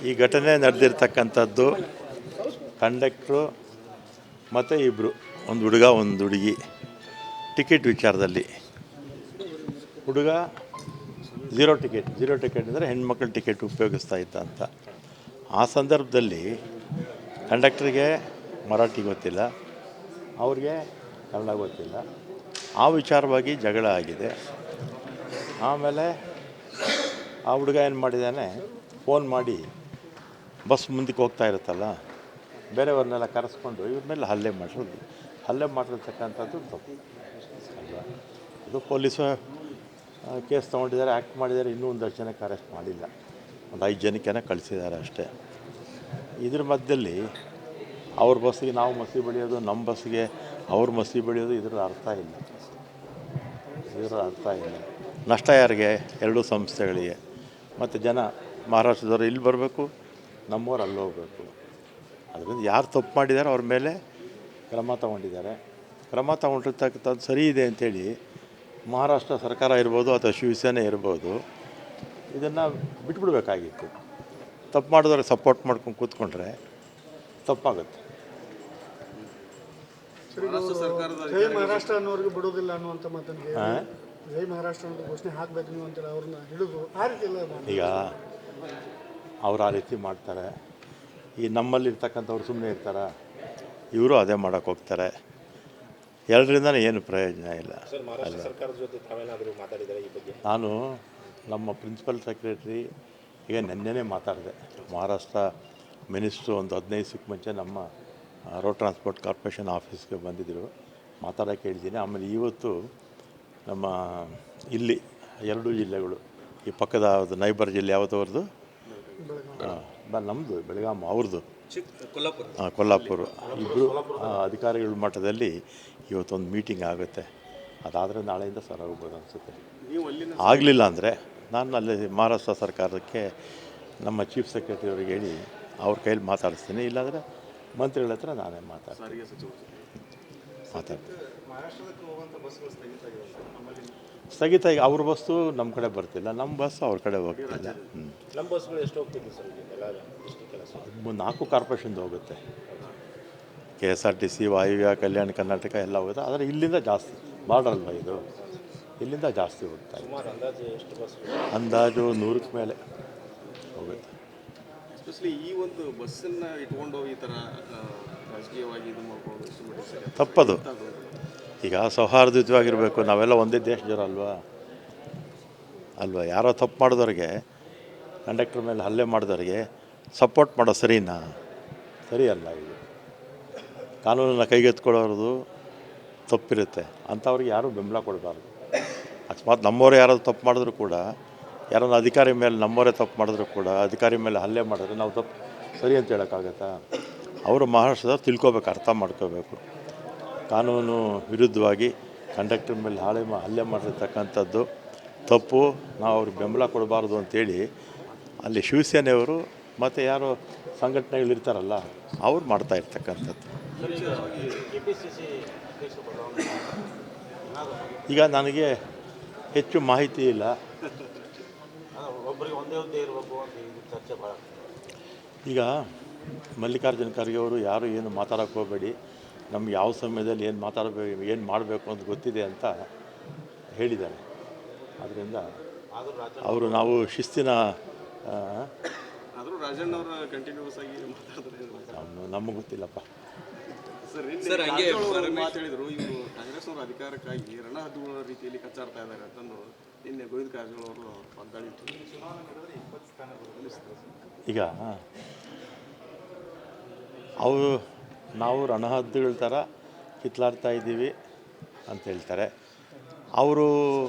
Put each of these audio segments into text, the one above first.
ಈ ಘಟನೆ ನಡೆದಿರ್ತಕ್ಕಂಥದ್ದು ಕಂಡಕ್ಟ್ರು ಮತ್ತು ಇಬ್ಬರು, ಒಂದು ಹುಡುಗ ಒಂದು ಹುಡುಗಿ, ಟಿಕೆಟ್ ವಿಚಾರದಲ್ಲಿ. ಹುಡುಗ ಝೀರೋ ಟಿಕೆಟ್ ಅಂದರೆ ಹೆಣ್ಮಕ್ಳ ಟಿಕೆಟ್ ಉಪಯೋಗಿಸ್ತಾ ಇದ್ದ ಅಂತ. ಆ ಸಂದರ್ಭದಲ್ಲಿ ಕಂಡಕ್ಟ್ರಿಗೆ ಮರಾಠಿ ಗೊತ್ತಿಲ್ಲ, ಅವ್ರಿಗೆ ಕನ್ನಡ ಗೊತ್ತಿಲ್ಲ. ಆ ವಿಚಾರವಾಗಿ ಜಗಳ ಆಗಿದೆ. ಆಮೇಲೆ ಆ ಹುಡುಗ ಏನು ಮಾಡಿದ್ದಾನೆ, ಫೋನ್ ಮಾಡಿ ಬಸ್ ಮುಂದಕ್ಕೆ ಹೋಗ್ತಾ ಇರುತ್ತಲ್ಲ, ಬೇರೆಯವ್ರನ್ನೆಲ್ಲ ಕರೆಸ್ಕೊಂಡು ಇವ್ರ ಮೇಲೆ ಹಲ್ಲೆ ಮಾಡಿರ್ತಕ್ಕಂಥದ್ದು ತಪ್ಪು ಅಲ್ವಾ. ಅದು ಪೊಲೀಸು ಕೇಸ್ ತೊಗೊಂಡಿದ್ದಾರೆ, ಆ್ಯಕ್ಟ್ ಮಾಡಿದ್ದಾರೆ. ಇನ್ನೂ 10 ಜನಕ್ಕೆ ಅರೆಸ್ಟ್ ಮಾಡಿಲ್ಲ, ಒಂದು 5 ಜನಕ್ಕೆ ಕಳಿಸಿದ್ದಾರೆ ಅಷ್ಟೇ. ಇದ್ರ ಮಧ್ಯದಲ್ಲಿ ಅವ್ರ ಬಸ್ಸಿಗೆ ನಾವು ಮಸಿ ಬೆಳೆಯೋದು, ನಮ್ಮ ಬಸ್ಸಿಗೆ ಅವ್ರ ಮಸಿ ಬೆಳೆಯೋದು, ಇದರ ಅರ್ಥ ಇಲ್ಲ. ನಷ್ಟ ಯಾರಿಗೆ? ಎರಡೂ ಸಂಸ್ಥೆಗಳಿಗೆ. ಮತ್ತು ಜನ ಮಹಾರಾಷ್ಟ್ರದವ್ರು ಇಲ್ಲಿ ಬರಬೇಕು, ನಮ್ಮವ್ರು ಅಲ್ಲಿ ಹೋಗಬೇಕು. ಅದರಿಂದ ಯಾರು ತಪ್ಪು ಮಾಡಿದ್ದಾರೆ ಅವ್ರ ಮೇಲೆ ಕ್ರಮ ತಗೊಂಡಿರ್ತಕ್ಕಂಥದ್ದು ಸರಿ ಇದೆ ಅಂಥೇಳಿ ಮಹಾರಾಷ್ಟ್ರ ಸರ್ಕಾರ ಇರ್ಬೋದು ಅಥವಾ ಶಿವಸೇನೆ ಇರ್ಬೋದು, ಇದನ್ನು ಬಿಟ್ಬಿಡ್ಬೇಕಾಗಿತ್ತು. ತಪ್ಪು ಮಾಡಿದವ್ರಿಗೆ ಸಪೋರ್ಟ್ ಮಾಡ್ಕೊಂಡು ಕೂತ್ಕೊಂಡ್ರೆ ತಪ್ಪಾಗುತ್ತೆ. ಜೈ ಮಹಾರಾಷ್ಟ್ರ ಅನ್ನೋರಿಗೆ ಬಿಡೋದಿಲ್ಲ ಅನ್ನುವಂಥ ಮಾತನ್ನು ಜೈ ಮಹಾರಾಷ್ಟ್ರ ಅನ್ನೋ ಘೋಷಣೆ ಹಾಕಬೇಕು ನೀವು ಅಂತೇಳಿ ಅವ್ರನ್ನ ಹಿಡಿದು ಆ ರೀತಿ ಎಲ್ಲ ಈಗ ಅವ್ರು ಆ ರೀತಿ ಮಾಡ್ತಾರೆ. ಈ ನಮ್ಮಲ್ಲಿರ್ತಕ್ಕಂಥವ್ರು ಸುಮ್ಮನೆ ಇರ್ತಾರೆ, ಇವರು ಅದೇ ಮಾಡೋಕ್ಕೆ ಹೋಗ್ತಾರೆ. ಎರಡರಿಂದ ಏನು ಪ್ರಯೋಜನ ಇಲ್ಲ ಅಲ್ಲ. ನಾನು ನಮ್ಮ ಪ್ರಿನ್ಸಿಪಲ್ ಸೆಕ್ರೆಟ್ರಿ ಈಗ ನೆನ್ನೆನೇ ಮಾತಾಡಿದೆ. ಮಹಾರಾಷ್ಟ್ರ ಮಿನಿಸ್ಟ್ರು ಒಂದು 15 ದಿವಸಕ್ಕೆ ಮುಂಚೆ ನಮ್ಮ ರೋಡ್ ಟ್ರಾನ್ಸ್ಪೋರ್ಟ್ ಕಾರ್ಪೊರೇಷನ್ ಆಫೀಸ್ಗೆ ಬಂದಿದ್ದರು, ಮಾತಾಡೋಕ್ಕೆ ಹೇಳಿದ್ದೀನಿ. ಆಮೇಲೆ ಇವತ್ತು ನಮ್ಮ ಇಲ್ಲಿ 2 ಜಿಲ್ಲೆಗಳು, ಈ ಪಕ್ಕದ ನೈಬರ್ ಜಿಲ್ಲೆ ಯಾವುದವ್ರದ್ದು, ನಮ್ಮದು ಬೆಳಗಾಂ, ಅವ್ರದ್ದು ಕೊಲ್ಲಾಪುರ, ಇಬ್ಬರು ಅಧಿಕಾರಿಗಳ ಮಟ್ಟದಲ್ಲಿ ಇವತ್ತೊಂದು ಮೀಟಿಂಗ್ ಆಗುತ್ತೆ. ಅದಾದರೆ ನಾಳೆಯಿಂದ ಸರ್ ಹೋಗ್ಬೋದು ಅನಿಸುತ್ತೆ. ಆಗಲಿಲ್ಲ ಅಂದರೆ ನಾನು ಅಲ್ಲಿ ಮಹಾರಾಷ್ಟ್ರ ಸರ್ಕಾರಕ್ಕೆ ನಮ್ಮ ಚೀಫ್ ಸೆಕ್ರೆಟರಿ ಅವ್ರಿಗೆ ಹೇಳಿ ಅವ್ರ ಕೈಯಲ್ಲಿ ಮಾತಾಡಿಸ್ತೀನಿ. ಇಲ್ಲಾಂದರೆ ಮಂತ್ರಿಗಳ ಹತ್ರ ನಾನೇ ಮಾತಾಡ್ತೀನಿ. ಸ್ಥಗಿತ ಈಗ ಅವ್ರ ಬಸ್ಸು ನಮ್ಮ ಕಡೆ ಬರ್ತಿಲ್ಲ, ನಮ್ಮ ಬಸ್ ಅವ್ರ ಕಡೆ ಹೋಗ್ತಿಲ್ಲ. ನಮ್ಮ ಬಸ್ಗಳು ಎಷ್ಟು ಹೋಗ್ತಿದ್ವಿ ಸರ್? 4 ಕಾರ್ಪೊರೇಷನ್ದು ಹೋಗುತ್ತೆ. KSRTC, ವಾಯುವ್ಯ, ಕಲ್ಯಾಣ ಕರ್ನಾಟಕ ಎಲ್ಲ ಹೋಗುತ್ತೆ. ಆದರೆ ಇಲ್ಲಿಂದ ಜಾಸ್ತಿ, ಬಾರ್ಡರ್ ಅಲ್ವಾ ಇದು, ಇಲ್ಲಿಂದ ಜಾಸ್ತಿ ಹೋಗ್ತಾ ಇದೆ. ಅಂದಾಜು 100ಕ್ಕೆ ಮೇಲೆ ಹೋಗುತ್ತೆ. ಎಸ್ಪೆಷಲಿ ಈ ಒಂದು ಬಸ್ಸನ್ನು ಇಟ್ಕೊಂಡು ಈ ಥರ ರಾಜಕೀಯವಾಗಿ ಇದು ಮಾಡ್ಬೋದು, ತಪ್ಪದು. ಈಗ ಸೌಹಾರ್ದಯುತವಾಗಿರಬೇಕು, ನಾವೆಲ್ಲ ಒಂದೇ ದೇಶದವರು ಅಲ್ವಾ. ಯಾರೋ ತಪ್ಪು ಮಾಡಿದವ್ರಿಗೆ, ಕಂಡಕ್ಟರ್ ಮೇಲೆ ಹಲ್ಲೆ ಮಾಡಿದವ್ರಿಗೆ ಸಪೋರ್ಟ್ ಮಾಡೋ ಸರಿನಾ? ಸರಿ ಅಲ್ಲ. ಇದು ಕಾನೂನನ್ನು ಕೈಗೆತ್ಕೊಳ್ಳೋದು ತಪ್ಪಿರುತ್ತೆ. ಅಂಥವ್ರಿಗೆ ಯಾರೂ ಬೆಂಬಲ ಕೊಡಬಾರ್ದು. ಅಕಸ್ಮಾತ್ ನಮ್ಮವರೇ ಯಾರಾದ್ರು ತಪ್ಪು ಮಾಡಿದ್ರು ಕೂಡ, ಯಾರನ್ನ ಅಧಿಕಾರಿ ಮೇಲೆ ನಮ್ಮವರೇ ತಪ್ಪು ಮಾಡಿದ್ರು ಕೂಡ ಅಧಿಕಾರಿ ಮೇಲೆ ಹಲ್ಲೆ ಮಾಡಿದ್ರೆ ನಾವು ತಪ್ಪು ಸರಿ ಅಂತ ಹೇಳೋಕ್ಕಾಗತ್ತಾ? ಅವರು ಮಹಾರಾಷ್ಟ್ರದವ್ರು ತಿಳ್ಕೊಬೇಕು, ಅರ್ಥ ಮಾಡ್ಕೋಬೇಕು. ಕಾನೂನು ವಿರುದ್ಧವಾಗಿ ಕಂಡಕ್ಟರ್ ಮೇಲೆ ಹಲ್ಲೆ ಮಾಡಿರ್ತಕ್ಕಂಥದ್ದು ತಪ್ಪು. ನಾವು ಅವ್ರಿಗೆ ಬೆಂಬಲ ಕೊಡಬಾರ್ದು ಅಂಥೇಳಿ ಅಲ್ಲಿ ಶಿವಸೇನೆಯವರು ಮತ್ತು ಯಾರು ಸಂಘಟನೆಗಳಿರ್ತಾರಲ್ಲ ಅವ್ರು ಮಾಡ್ತಾ ಇರ್ತಕ್ಕಂಥದ್ದು. ಈಗ ನನಗೆ ಹೆಚ್ಚು ಮಾಹಿತಿ ಇಲ್ಲ. ಈಗ ಮಲ್ಲಿಕಾರ್ಜುನ ಖರ್ಗೆ ಅವರು ಯಾರು ಏನು ಮಾತಾಡೋಕ್ಕೆ ಹೋಗಬೇಡಿ, ನಮ್ಗೆ ಯಾವ ಸಮಯದಲ್ಲಿ ಏನು ಮಾತಾಡಬೇಕು, ಏನು ಮಾಡಬೇಕು ಅಂತ ಗೊತ್ತಿದೆ ಅಂತ ಹೇಳಿದ್ದಾರೆ. ಆದ್ದರಿಂದ ಅವರು ನಾವು ಶಿಸ್ತಿನ ನಮಗೆ ಗೊತ್ತಿಲ್ಲಪ್ಪ ಸರ್. ಮಾತಾಡಿದ್ರು ಇವರು ಕಾಂಗ್ರೆಸ್ನವರು ಅಧಿಕಾರಕ್ಕಾಗಿ ರಣಹದ್ದುಗಳ ರೀತಿಯಲ್ಲಿ ಕಚ್ಚಾಡ್ತಾ ಇದ್ದಾರೆ ಅಂತಂದು ನಿನ್ನೆ ಗೋವಿಂದ ಕಾರಜೋಳ ಅವರು ವಾಗ್ದಾಳಿ. ಈಗ ನಾವು ರಣಹದ್ದುಗಳ ಥರ ಕಿತ್ಲಾಡ್ತಾ ಇದ್ದೀವಿ ಅಂತ ಹೇಳ್ತಾರೆ. ಅವರು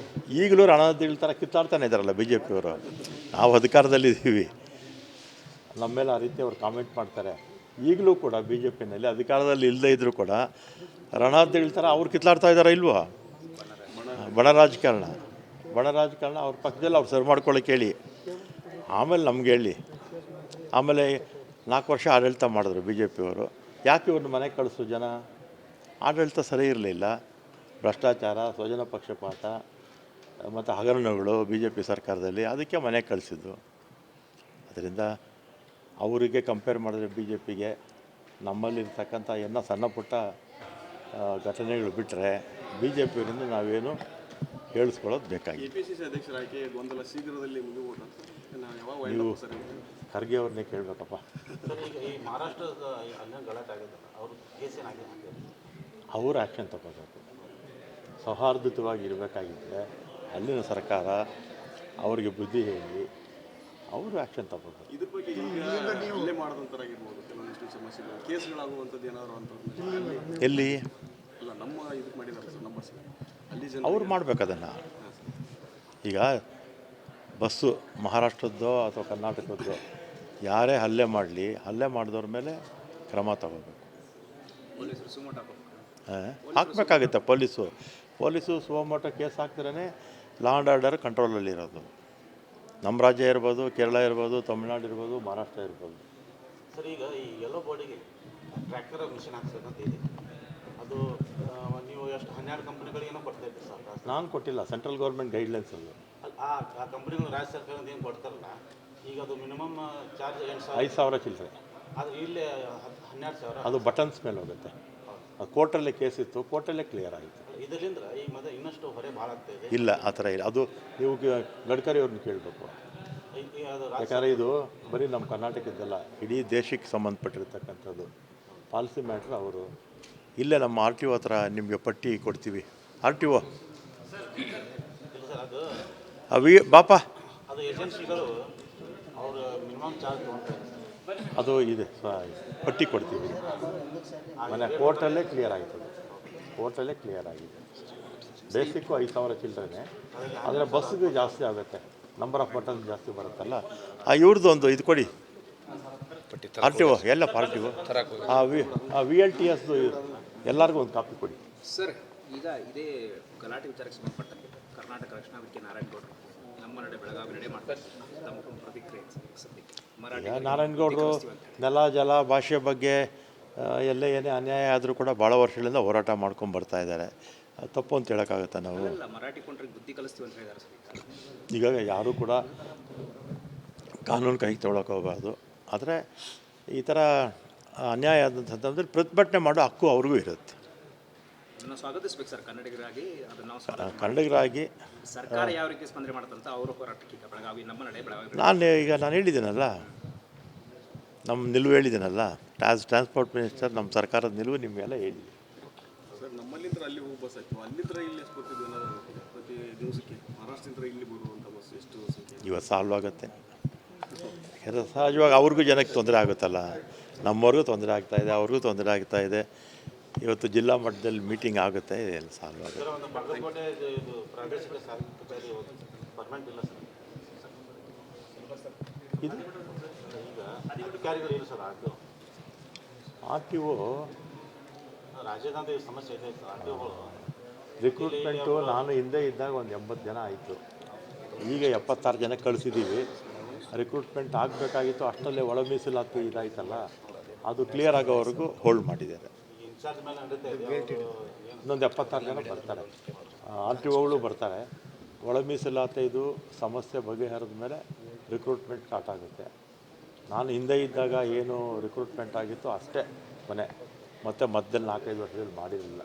ಈಗಲೂ ರಣಹದ್ದುಗಳ ಥರ ಕಿತ್ತಾಡ್ತಾನೆ ಇದ್ದಾರಲ್ಲ BJP ಅವರು. ನಾವು ಅಧಿಕಾರದಲ್ಲಿದ್ದೀವಿ, ನಮ್ಮ ಮೇಲೆ ಆ ರೀತಿ ಅವ್ರು ಕಾಮೆಂಟ್ ಮಾಡ್ತಾರೆ. ಈಗಲೂ ಕೂಡ BJPನಲ್ಲಿ ಅಧಿಕಾರದಲ್ಲಿ ಇಲ್ಲದೇ ಇದ್ದರೂ ಕೂಡ ರಣಹದ್ದುಗಳ ಥರ ಅವ್ರು ಕಿತ್ಲಾಡ್ತಾ ಇದ್ದಾರಾ ಇಲ್ವಾ? ಬಣ ರಾಜಕಾರಣ ಅವ್ರ ಪಕ್ಕದಲ್ಲಿ ಅವ್ರು ಸರ್ವ್ ಮಾಡ್ಕೊಳ್ಳೋಕೆ ಹೇಳಿ, ಆಮೇಲೆ ನಮ್ಗೆ ಹೇಳಿ. ಆಮೇಲೆ 4 ವರ್ಷ ಆಡಳಿತ ಮಾಡಿದ್ರು BJPಯವರು. ಯಾಕೆ ಇವ್ರನ್ನ ಮನೆಗೆ ಕಳಿಸು ಜನ? ಆಡಳಿತ ಸರಿ ಇರಲಿಲ್ಲ, ಭ್ರಷ್ಟಾಚಾರ, ಸ್ವಜನ ಪಕ್ಷಪಾತ ಮತ್ತು ಹಗರಣಗಳು BJP ಸರ್ಕಾರದಲ್ಲಿ, ಅದಕ್ಕೆ ಮನೆಗೆ ಕಳಿಸಿದ್ದು. ಅದರಿಂದ ಅವರಿಗೆ ಕಂಪೇರ್ ಮಾಡಿದ್ರೆ ಬಿ ಜೆ ಪಿಗೆ ನಮ್ಮಲ್ಲಿರ್ತಕ್ಕಂಥ ಏನೋ ಸಣ್ಣ ಪುಟ್ಟ ಘಟನೆಗಳು ಬಿಟ್ಟರೆ ಬಿ ಜೆ ಪಿಯವರಿಂದ ನಾವೇನು ಹೇಳಿಸ್ಕೊಳ್ಳೋದು ಬೇಕಾಗಿದೆ. ಕೆಪಿಸಿಸಿ ಅಧ್ಯಕ್ಷರ ಆಯ್ಕೆ ಗೊಂದಲ ಶೀಘ್ರದಲ್ಲಿ ಮುಗಿಬೋದು ಅಂತ ಯಾವಾಗ ನೀವು ಸರ್ ಖರ್ಗೆ ಅವ್ರನ್ನೇ ಕೇಳಬೇಕಪ್ಪ. ಸರ್ ಈಗ ಈ ಮಹಾರಾಷ್ಟ್ರದ ಅಲ್ಲೇ ಗಲಾಟೆ ಆಗುತ್ತೆ, ಅವರು ಕೇಸ್ ಏನಾಗಿದೆ? ಅವರು ಆ್ಯಕ್ಷನ್ ತಗೋಬೇಕು. ಸೌಹಾರ್ದಯುತವಾಗಿ ಇರಬೇಕಾಗಿದ್ದರೆ ಅಲ್ಲಿನ ಸರ್ಕಾರ ಅವರಿಗೆ ಬುದ್ಧಿ ಹೇಳಿ ಅವರು ಆ್ಯಕ್ಷನ್ ತಗೋಬೇಕು. ಇದ್ರ ಬಗ್ಗೆ ಈಗ ಹಲ್ಲೆ ಮಾಡೋದಂತರಾಗಿರ್ಬೋದು ಕೆಲವೊಂದಿಷ್ಟು ಸಮಸ್ಯೆಗಳು ಕೇಸ್ಗಳಾಗುವಂಥದ್ದು ಏನಾದ್ರು ಅಂತ ಎಲ್ಲಿ ಅಲ್ಲ ನಮ್ಮ ಇದಕ್ಕೆ ಮಾಡಿದ್ದಾರೆ ಸರ್ ನಮ್ಮ ಅಲ್ಲಿ ಜನ ಅವ್ರು ಮಾಡ್ಬೇಕು ಅದನ್ನು. ಈಗ ಬಸ್ಸು ಮಹಾರಾಷ್ಟ್ರದ್ದೋ ಅಥವಾ ಕರ್ನಾಟಕದ್ದೋ ಯಾರೇ ಹಲ್ಲೆ ಮಾಡಲಿ, ಹಲ್ಲೆ ಮಾಡಿದವ್ರ ಮೇಲೆ ಕ್ರಮ ತಗೋಬೇಕು. ಪೊಲೀಸರು ಸುಮೋಟ ಹಾಕಬೇಕಾಗುತ್ತೆ. ಪೊಲೀಸು ಸುಮೋಟೋ ಕೇಸ್ ಹಾಕ್ತಿರೇ ಲಾ ಆ್ಯಂಡ್ ಆರ್ಡರ್ ಕಂಟ್ರೋಲಲ್ಲಿರೋದು. ನಮ್ಮ ರಾಜ್ಯ ಇರ್ಬೋದು, ಕೇರಳ ಇರ್ಬೋದು, ತಮಿಳ್ನಾಡು ಇರ್ಬೋದು, ಮಹಾರಾಷ್ಟ್ರ ಇರ್ಬೋದು. ಸರ್ ಈಗ ಈ ಎಲ್ಲೋ ಬಾಡಿಗೆ ಟ್ರ್ಯಾಕ್ಟರ್ ಮಿಷನ್ ಹಾಕ್ಸೋದಂತ ಇದೆ, ಅದು ನೀವು ಎಷ್ಟು 12 ಕಂಪ್ನಿಗಳಿಗೇನೋ ಕೊಡ್ತಾ ಇದ್ದೀರಿ ಸರ್? ನಾನು ಕೊಟ್ಟಿಲ್ಲ, ಸೆಂಟ್ರಲ್ ಗೌರ್ಮೆಂಟ್ ಗೈಡ್ಲೈನ್ಸ್ ಅದು. ಆ ಕಂಪ್ನಿಗಳು ರಾಜ್ಯ ಸರ್ಕಾರದ ಏನು ಕೊಡ್ತಾರಲ್ಲ, ಈಗ ಅದು ಮಿನಿಮಮ್ ಚಾರ್ಜ್ 5,000 ಚಿಲ್ಲರೆ. ಆದರೆ ಇಲ್ಲೇ 12,000. ಅದು ಬಟನ್ಸ್ ಮೇಲೆ ಹೋಗುತ್ತೆ. ಅದು ಕೋರ್ಟಲ್ಲೇ ಕೇಸ್ ಇತ್ತು, ಕೋರ್ಟಲ್ಲೇ ಕ್ಲಿಯರ್ ಆಯಿತು. ಇದರಿಂದ ಈಗ ಮತ್ತೆ ಇನ್ನಷ್ಟು ಹೊರೆ ಭಾಳ ಆಗ್ತಾ ಇದೆ. ಇಲ್ಲ, ಆ ಥರ ಇಲ್ಲ. ಅದು ನೀವು ಗಡ್ಕರಿ ಅವ್ರನ್ನ ಕೇಳಬೇಕು. ಅದು ಯಾಕಂದರೆ ಇದು ಬರೀ ನಮ್ಮ ಕರ್ನಾಟಕದ್ದಲ್ಲ, ಇಡೀ ದೇಶಕ್ಕೆ ಸಂಬಂಧಪಟ್ಟಿರ್ತಕ್ಕಂಥದ್ದು ಪಾಲಿಸಿ ಮ್ಯಾಟ್ರ್. ಅವರು ಇಲ್ಲೇ ನಮ್ಮ ಆರ್ ಟಿ ಒ ಹತ್ರ ನಿಮಗೆ ಪಟ್ಟಿ ಕೊಡ್ತೀವಿ. ಆರ್ ಟಿ ಒ ಅದು ಬಾಪ ಅದು ಏಜೆನ್ಸಿಗಳು ಅವರು ಮಿನಿಮಮ್ ಚಾರ್ಜ್ ತೊಗೊಳ್ತಾರೆ. ಅದು ಇದೆ, ಪಟ್ಟಿ ಕೊಡ್ತೀವಿ. ಮನೆ ಕೋರ್ಟಲ್ಲೇ ಕ್ಲಿಯರ್ ಆಯ್ತದೆ, ಕೋರ್ಟಲ್ಲೇ ಕ್ಲಿಯರ್ ಆಗಿದೆ. ಬೇಸಿಕ್ಕು 5,000 ಚಿಲ್ಲರೆ, ಆದರೆ ಬಸ್ಸಿಗೆ ಜಾಸ್ತಿ ಆಗುತ್ತೆ, ನಂಬರ್ ಆಫ್ ಬಟನ್ಸ್ ಜಾಸ್ತಿ ಬರುತ್ತಲ್ಲ. ಇವ್ರದ್ದು ಒಂದು ಇದು ಕೊಡಿ, ಆರ್ ಟಿ ಒ ಎಲ್ಲ ಆರ್ ಟಿ ಒ VLTS ಎಲ್ಲರಿಗೂ ಒಂದು ಕಾಪಿ ಕೊಡಿ. ಸರ್, ಈಗ ಇದೇ ಗಲಾಟೆ ವಿಚಾರಕ್ಕೆ ಸಂಬಂಧಪಟ್ಟಂತೆ ಕರ್ನಾಟಕ ರಕ್ಷಣಾ ವೇದಿಕೆ ನಾರಾಯಣಗೌಡರು ನಮ್ಮ ನಡೆ ಬೆಳಗಾವಿ ನಡೆ ಮಾಡ್ತಾರೆ, ತಮ್ಮ ಪ್ರತಿಕ್ರಿಯೆ ಸದ್ಯಕ್ಕೆ ಈಗ ನಾರಾಯಣಗೌಡರು ನೆಲ ಜಲ ಭಾಷೆ ಬಗ್ಗೆ ಎಲ್ಲೇ ಏನೇ ಅನ್ಯಾಯ ಆದರೂ ಕೂಡ ಭಾಳ ವರ್ಷಗಳಿಂದ ಹೋರಾಟ ಮಾಡ್ಕೊಂಡು ಬರ್ತಾ ಇದ್ದಾರೆ. ತಪ್ಪು ಅಂತ ಹೇಳೋಕ್ಕಾಗತ್ತಾ ನಾವು? ಮರಾಠಿ ಕೊಂಡ್ರಿಗೆ ಬುದ್ಧಿ ಕಲಿಸ್ತೀವಿ ಅಂತ ಹೇಳಿದ್ದಾರೆ ಸರ್. ಈಗ ಯಾರೂ ಕೂಡ ಕಾನೂನು ಕೈಗೆ ತೊಗೊಳಕ್ಕೆ ಹೋಗಬಾರ್ದು. ಆದರೆ ಈ ಥರ ಅನ್ಯಾಯ ಆದಂಥದ್ದಂದ್ರೆ ಪ್ರತಿಭಟನೆ ಮಾಡೋ ಹಕ್ಕು ಅವ್ರಿಗೂ ಇರುತ್ತೆ. ಅದನ್ನು ಸ್ವಾಗತಿಸ್ಬೇಕು ಸರ್ ಕನ್ನಡಿಗರಾಗಿ. ಅದನ್ನು ನಾವು ಕನ್ನಡಿಗರಾಗಿ ಸರ್ಕಾರ ಯಾವ ರೀತಿ ಸ್ಪಂದನೆ ಮಾಡುತ್ತಂತ ಅವರು ಹೋರಾಟಕ್ಕೆ ಈಗ ಬೆಳಗಾವಿ ನಮ್ಮ ನಡೆ ಬೆಳಗಾವಿ ನಾನು ಹೇಳಿದ್ದೀನಲ್ಲ, ನಮ್ಮ ನಿಲುವು ಹೇಳಿದ್ದೀನಲ್ಲ. ಆ್ಯಸ್ ಟ್ರಾನ್ಸ್ಪೋರ್ಟ್ ಮಿನಿಸ್ಟರ್ ನಮ್ಮ ಸರ್ಕಾರದ ನಿಲುವು ನಿಮಗೆಲ್ಲ ಹೇಳಿದ್ದೀನಿ. ಸರ್ ನಮ್ಮಲ್ಲಿಂದ ಅಲ್ಲಿ ಹೋಗಿ ಬಸ್ ಆಯ್ತು, ಅಲ್ಲಿಂದ ಇಲ್ಲಿ ಎಷ್ಟು ಬರ್ತಿದ್ವಿ ಏನಾದ್ರು ಪ್ರತಿ ದಿವಸಕ್ಕೆ ಮಹಾರಾಷ್ಟ್ರದಿಂದ ಇಲ್ಲಿ ಬರುವಂಥ ಬಸ್ ಎಷ್ಟು ಸಂಖ್ಯೆ ಇವತ್ತು ಸಾಲ್ವ್ ಆಗುತ್ತೆ. ಸಹಜವಾಗಿ ಅವ್ರಿಗೂ ಜನಕ್ಕೆ ತೊಂದರೆ ಆಗುತ್ತಲ್ಲ, ನಮ್ಮವ್ರಿಗೂ ತೊಂದರೆ ಆಗ್ತಾಯಿದೆ, ಅವ್ರಿಗೂ ತೊಂದರೆ ಆಗ್ತಾಯಿದೆ. ಇವತ್ತು ಜಿಲ್ಲಾ ಮಟ್ಟದಲ್ಲಿ ಮೀಟಿಂಗ್ ಆಗುತ್ತೆ, ಇದೆಲ್ಲ ಸಾಲ್ವ್ ಆಗುತ್ತೆ. ಒಂದು ಬಾಗಲಕೋಟೆ ಇದು ಪ್ರೈವೇಟ್ ಸಾರಿಗೆ ಪರ್ಮನೆಂಟ್ ಇಲ್ಲ ಸರ್. ಇದು ಈಗ ಅಧಿಕಾರಿಗಳು ಇಲ್ಲ ಸರ್. ಅದು ಆರ್ ಟಿ ಒ ರಾಜ್ಯದ ಸಮಸ್ಯೆ ಇದೆ ಸರ್. ಆರ್ ಟಿ ಒಗಳು ರಿಕ್ರೂಟ್ಮೆಂಟು ನಾನು ಹಿಂದೆ ಇದ್ದಾಗ ಒಂದು 80 ಜನ ಆಯಿತು, ಈಗ 76 ಜನ ಕಳಿಸಿದ್ದೀವಿ. ರಿಕ್ರೂಟ್ಮೆಂಟ್ ಆಗಬೇಕಾಗಿತ್ತು, ಅಷ್ಟರಲ್ಲೇ ಒಳ ಮೀಸಲಾತಿ ಇದಾಯ್ತಲ್ಲ, ಅದು ಕ್ಲಿಯರ್ ಆಗೋವರೆಗೂ ಹೋಲ್ಡ್ ಮಾಡಿದ್ದಾರೆ. ಇನ್ಚಾರ್ಜ್ ಮೇಲೆ ನಡೀತಾ ಇದೆ. ಇನ್ನೊಂದು 76 ಜನ ಬರ್ತಾರೆ, ಆರ್ ಟಿ ಒಗಳು ಬರ್ತಾರೆ. ಒಳ ಮೀಸಲಾತಿ ಇದು ಸಮಸ್ಯೆ ಬಗೆಹರಿದ ಮೇಲೆ ರಿಕ್ರೂಟ್ಮೆಂಟ್ ಸ್ಟಾರ್ಟ್ ಆಗುತ್ತೆ. ನಾನು ಹಿಂದೆ ಇದ್ದಾಗ ಏನು ರಿಕ್ರೂಟ್ಮೆಂಟ್ ಆಗಿತ್ತು ಅಷ್ಟೇ ಮನೆ, ಮತ್ತು ಮಧ್ಯದಲ್ಲಿ 4-5 ವರ್ಷದಲ್ಲಿ ಮಾಡಿರಲಿಲ್ಲ.